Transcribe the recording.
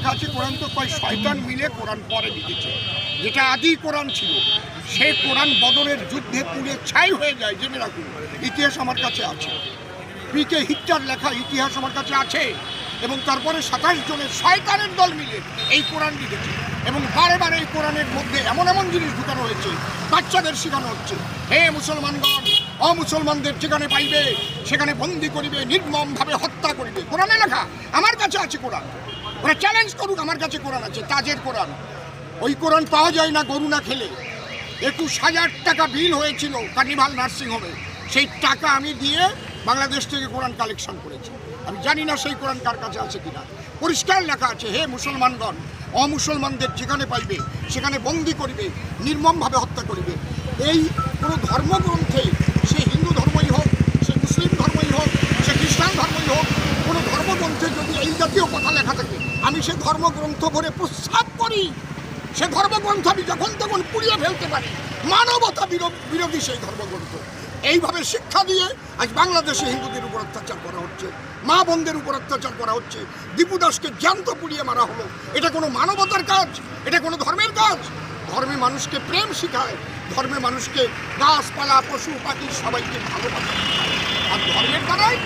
লেখা আছে কোরআন তো কয় শয়তান মিলে কোরআন পরে লিখেছে। যেটা আদি কোরআন ছিল সেই কোরআন বদরের যুদ্ধে পুড়ে ছাই হয়ে যায়, জেনে রাখুন। ইতিহাস আমার কাছে আছে, পিকে হিটলার লেখা ইতিহাস আমার কাছে আছে। এবং তারপরে 27 জনের শয়তানের দল মিলে এই কোরআন লিখেছে। এবং বারে বারে এই কোরআনের মধ্যে এমন এমন জিনিস ঢুকানো হয়েছে, বাচ্চাদের শেখানো হচ্ছে, হে মুসলমানগণ, অমুসলমানদের যেখানে পাইবে সেখানে বন্দি করিবে, নির্মমভাবে হত্যা করিবে। কোরআনে লেখা আমার কাছে আছে কোরআন। ওরা চ্যালেঞ্জ করুক, আমার কাছে কোরআন আছে, তাজের কোরআন। ওই কোরআন পাওয়া যায় না গরু না খেলে। 21,000 টাকা বিল হয়েছিল কার্নিভাল নার্সিংহোমে, সেই টাকা আমি দিয়ে বাংলাদেশ থেকে কোরআন কালেকশন করেছি। আমি জানি না সেই কোরআন কার কাছে আছে কিনা। পরিষ্কার লেখা আছে, হে মুসলমানগণ, অমুসলমানদের যেখানে পাইবে সেখানে বন্দি করিবে, নির্মমভাবে হত্যা করিবে। এই কোনো ধর্মগ্রন্থে, সে হিন্দু ধর্মই হোক, সে মুসলিম ধর্মই হোক, সে খ্রিস্টান ধর্মই হোক, কোনো ধর্মগ্রন্থে যদি এই জাতীয় কথা লেখা থাকে, আমি সে ধর্মগ্রন্থ ভরে প্রস্তাব করি। সে ধর্মগ্রন্থ আমি যখন তখন পুড়িয়ে ফেলতে পারি। মানবতা বিরোধী সেই ধর্মগ্রন্থ। এইভাবে শিক্ষা দিয়ে আজ বাংলাদেশে হিন্দুদের উপর অত্যাচার করা হচ্ছে, মা বোনদের উপর অত্যাচার করা হচ্ছে। দীপু দাসকে জ্যান্ত পুড়িয়ে মারা হলো। এটা কোনো মানবতার কাজ? এটা কোনো ধর্মের কাজ? ধর্মে মানুষকে প্রেম শেখায়, ধর্মে মানুষকে গাছপালা পশু পাখি সবাইকে ভালোবাসা শেখায়। আর ধর্মের দ্বারাই